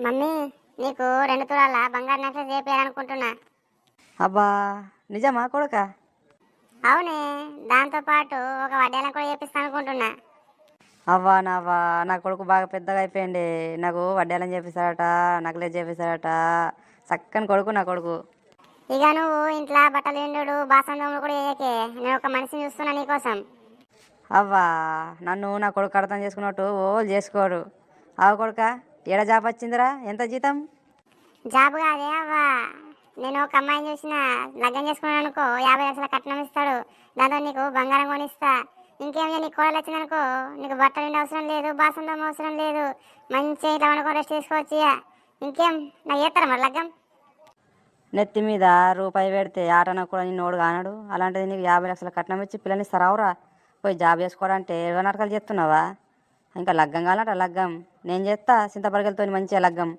Mummy, నీకు 2 తులాల బంగారు నెక్లెస్ చేయాలనుకుంటున్నా. అబ్బా, నిజమా కొడుక? అవునే, దాంతో పాటు ఒక వడ్డేలం కూడా చేపిస్తాను అనుకుంటున్నా. అవ్వా నావా, నా కొడుకు బాగా పెద్దగా అయిపోయింది. నాకు వడ్డేలం చేపిస్తాడట, నక్లెస్ చేపిస్తాడట. చక్కని కొడుకు నా కొడుకు. ఇక నువ్వు ఇంట్లో బట్టలు ఎండు బాసన దోమలు కూడా చేయకే. నేను ఒక మనిషిని చూస్తున్నా నీకోసం. అవ్వా, నన్ను నా కొడుకు అర్థం చేసుకున్నట్టు ఓ చేసుకోడు. అవ కొడుక, ఏడ జాబ్ వచ్చిందిరా? ఎంత జీతం? జాబ్ కాదే అవ్వా, నేను ఒక అమ్మాయిని చూసిన, లగ్గం చేసుకున్నాను అనుకో 50 లక్షల కట్నం ఇస్తాడు. దాంతో నీకు బంగారం కొనిస్తా. ఇంకేం నీకు కోడలు వచ్చిందనుకో, నీకు బట్టలు ఎండు అవసరం లేదు, బాసన దోమ అవసరం లేదు. మంచిగా ఇట్లా వండుకొని రెస్ట్ చేసుకోవచ్చు. ఇక ఇంకేం నాకు చేస్తారా మరి లగ్గం? నెత్తి మీద రూపాయి పెడితే ఆటన కూడా నిన్నోడు కానాడు. అలాంటిది నీకు 50 లక్షల కట్నం ఇచ్చి పిల్లని ఇస్తారావురా? పోయి జాబ్ చేసుకోవాలంటే ఇరవై నాటకాలు చేస్తున్నావా? ఇంకా లగ్గం కావాలంట లగ్గం. నేను చేస్తా చింతపరగలతో మంచిగా లగ్గం.